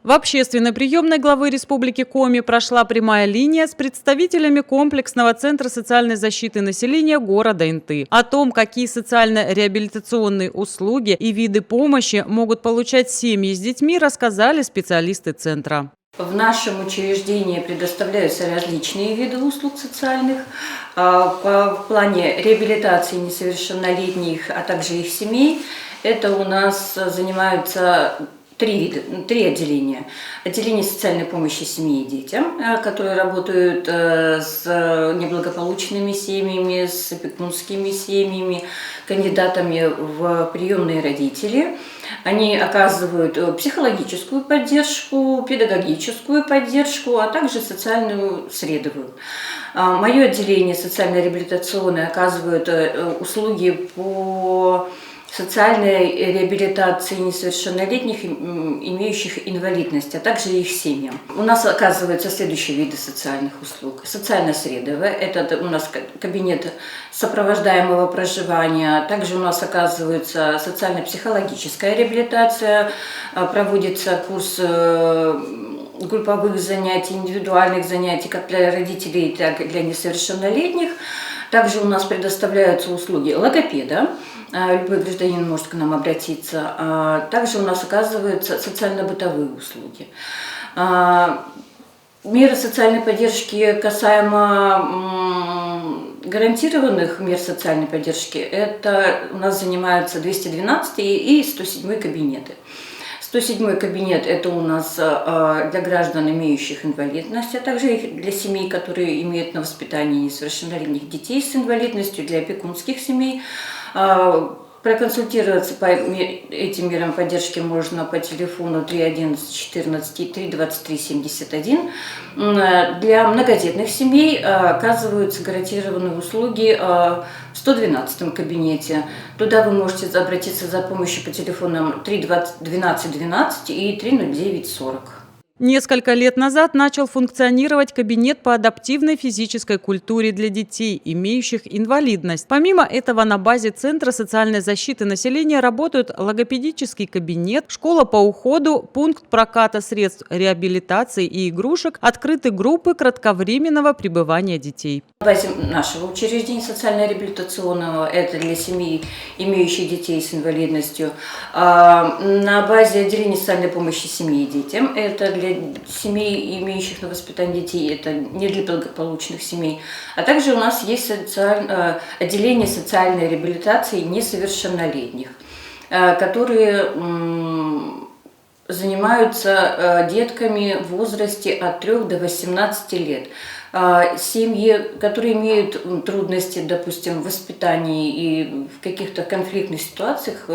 В общественной приемной главы Республики Коми прошла прямая линия с представителями комплексного центра социальной защиты населения города Инты. О том, какие социально-реабилитационные услуги и виды помощи могут получать семьи с детьми, рассказали специалисты центра. В нашем учреждении предоставляются различные виды услуг социальных. В плане реабилитации несовершеннолетних, а также их семей, это у нас занимаются три отделения. Отделение социальной помощи семье и детям, которые работают с неблагополучными семьями, с опекунскими семьями, кандидатами в приемные родители. Они оказывают психологическую поддержку, педагогическую поддержку, а также социальную средовую. Мое отделение социально-реабилитационное оказывает услуги по социальной реабилитации несовершеннолетних, имеющих инвалидность, а также их семьям. У нас оказываются следующие виды социальных услуг. Социально-средовая – это у нас кабинет сопровождаемого проживания. Также у нас оказывается социально-психологическая реабилитация, проводится курс групповых занятий, индивидуальных занятий как для родителей, так и для несовершеннолетних. Также у нас предоставляются услуги логопеда. Любой гражданин может к нам обратиться. Также у нас оказываются социально-бытовые услуги. Меры социальной поддержки касаемо гарантированных мер социальной поддержки, это у нас занимаются 212 и 107 кабинеты. 107 кабинет – это у нас для граждан, имеющих инвалидность, а также для семей, которые имеют на воспитании несовершеннолетних детей с инвалидностью, для опекунских семей. Проконсультироваться по этим мерам поддержки можно по телефону 311 14 и 323 71. Для многодетных семей оказываются гарантированные услуги в 112 кабинете. Туда вы можете обратиться за помощью по телефонам 312 12 и 309 40. Несколько лет назад начал функционировать кабинет по адаптивной физической культуре для детей, имеющих инвалидность. Помимо этого, на базе Центра социальной защиты населения работают логопедический кабинет, школа по уходу, пункт проката средств реабилитации и игрушек, открыты группы кратковременного пребывания детей. На базе нашего учреждения социально-реабилитационного, это для семей, имеющих детей с инвалидностью. На базе отделения социальной помощи семье и детям, это для семей, имеющих на воспитание детей, это не для благополучных семей. А также у нас есть отделение социальной реабилитации несовершеннолетних, которые занимаются детками в возрасте от 3 до 18 лет. Семьи, которые имеют трудности, допустим, в воспитании и в каких-то конфликтных ситуациях,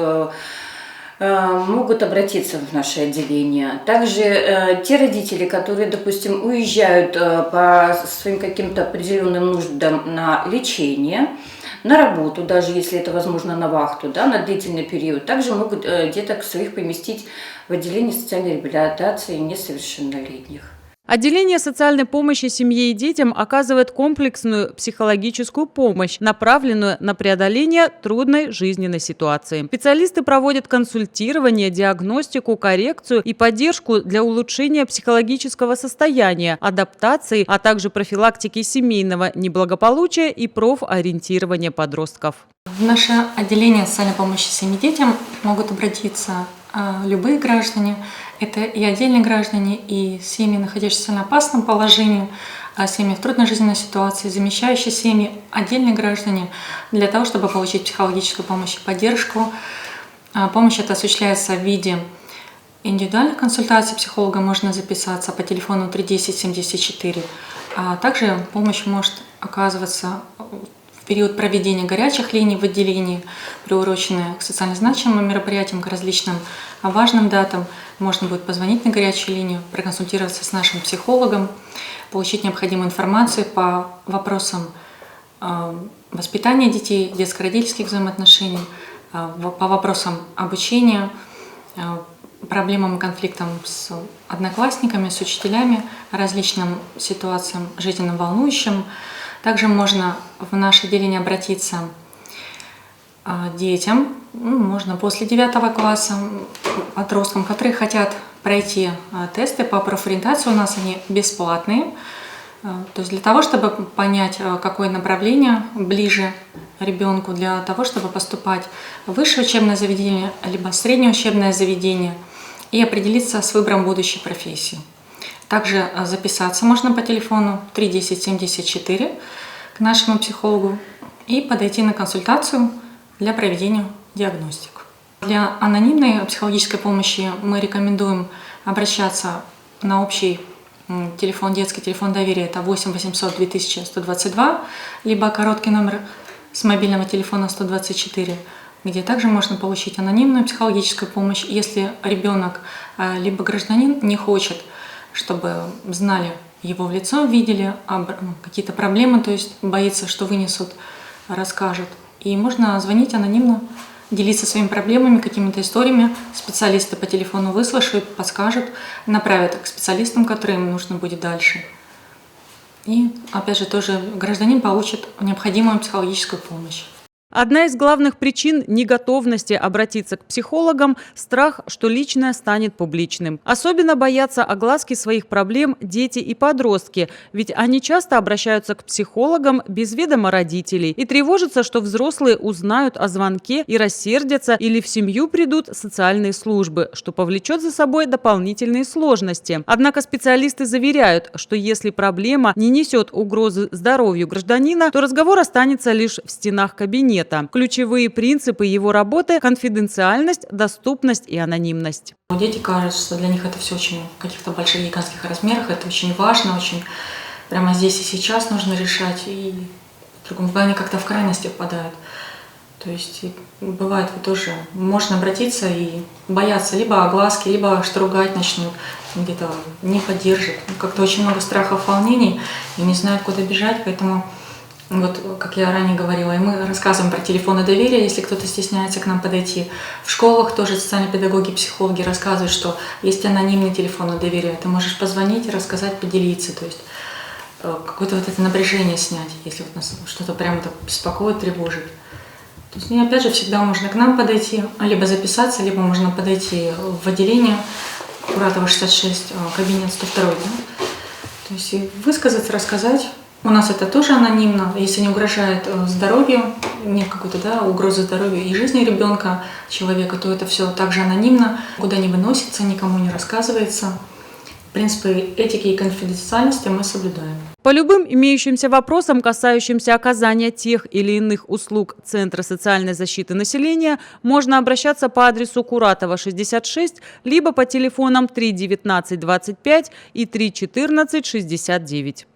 могут обратиться в наше отделение. Также те родители, которые, допустим, уезжают по своим каким-то определенным нуждам на лечение, на работу, даже если это возможно на вахту, да, на длительный период, также могут деток своих поместить в отделение социальной реабилитации несовершеннолетних. Отделение социальной помощи семье и детям оказывает комплексную психологическую помощь, направленную на преодоление трудной жизненной ситуации. Специалисты проводят консультирование, диагностику, коррекцию и поддержку для улучшения психологического состояния, адаптации, а также профилактики семейного неблагополучия и профориентирования подростков. В наше отделение социальной помощи семье и детям могут обратиться любые граждане. Это и отдельные граждане, и семьи, находящиеся в социально опасном положении, семьи в трудной жизненной ситуации, замещающие семьи, отдельные граждане, для того, чтобы получить психологическую помощь и поддержку. Помощь эта осуществляется в виде индивидуальных консультаций психолога, можно записаться по телефону 310 74. Также помощь может оказываться в период проведения горячих линий в отделении, приуроченные к социально значимым мероприятиям, к различным важным датам. Можно будет позвонить на горячую линию, проконсультироваться с нашим психологом, получить необходимую информацию по вопросам воспитания детей, детско-родительских взаимоотношений, по вопросам обучения, проблемам и конфликтам с одноклассниками, с учителями, различным ситуациям жизненно волнующим. Также можно в наше отделение обратиться детям, можно после 9 класса, подросткам, которые хотят пройти тесты по профориентации. У нас они бесплатные. То есть для того, чтобы понять, какое направление ближе ребенку, для того, чтобы поступать в высшее учебное заведение, либо среднее учебное заведение и определиться с выбором будущей профессии. Также записаться можно по телефону 31074 к нашему психологу и подойти на консультацию для проведения диагностик. Для анонимной психологической помощи мы рекомендуем обращаться на общий телефон, детский телефон доверия, это 8 800 2122, либо короткий номер с мобильного телефона 124, где также можно получить анонимную психологическую помощь, если ребенок либо гражданин не хочет, чтобы знали его в лицо, видели какие-то проблемы, то есть боится, что вынесут, расскажут. И можно звонить анонимно, делиться своими проблемами, какими-то историями. Специалисты по телефону выслушают, подскажут, направят к специалистам, которые им нужно будет дальше. И, опять же, тоже гражданин получит необходимую психологическую помощь. Одна из главных причин неготовности обратиться к психологам – страх, что личное станет публичным. Особенно боятся огласки своих проблем дети и подростки, ведь они часто обращаются к психологам без ведома родителей и тревожатся, что взрослые узнают о звонке и рассердятся, или в семью придут социальные службы, что повлечет за собой дополнительные сложности. Однако специалисты заверяют, что если проблема не несет угрозы здоровью гражданина, то разговор останется лишь в стенах кабинета. Ключевые принципы его работы – конфиденциальность, доступность и анонимность. Дети кажется, что для них это все очень в каких-то больших гигантских размерах, это очень важно, очень прямо здесь и сейчас нужно решать, и в другом плане как-то в крайности впадают. То есть бывает тоже, можно обратиться и бояться либо огласки, либо что ругать начнут, где-то не поддержат. Как-то очень много страхов, волнений, и не знают, куда бежать, поэтому... Вот, как я ранее говорила, и мы рассказываем про телефоны доверия, если кто-то стесняется к нам подойти. В школах тоже социальные педагоги, психологи рассказывают, что есть анонимный телефон доверия. Ты можешь позвонить, рассказать, поделиться. То есть какое-то вот это напряжение снять, если вот нас что-то прямо так беспокоит, тревожит. То есть, и опять же, всегда можно к нам подойти, либо записаться, либо можно подойти в отделение Куратова 66, кабинет 102. Да? То есть и высказаться, рассказать. У нас это тоже анонимно, если не угрожает здоровью, нет какой-то угрозы здоровью и жизни ребенка, человека, то это все также анонимно, куда не выносится, никому не рассказывается. Принципы этики и конфиденциальности мы соблюдаем. По любым имеющимся вопросам, касающимся оказания тех или иных услуг Центра социальной защиты населения, можно обращаться по адресу Куратова, 66, либо по телефонам 3 19 25 и 3 14 69.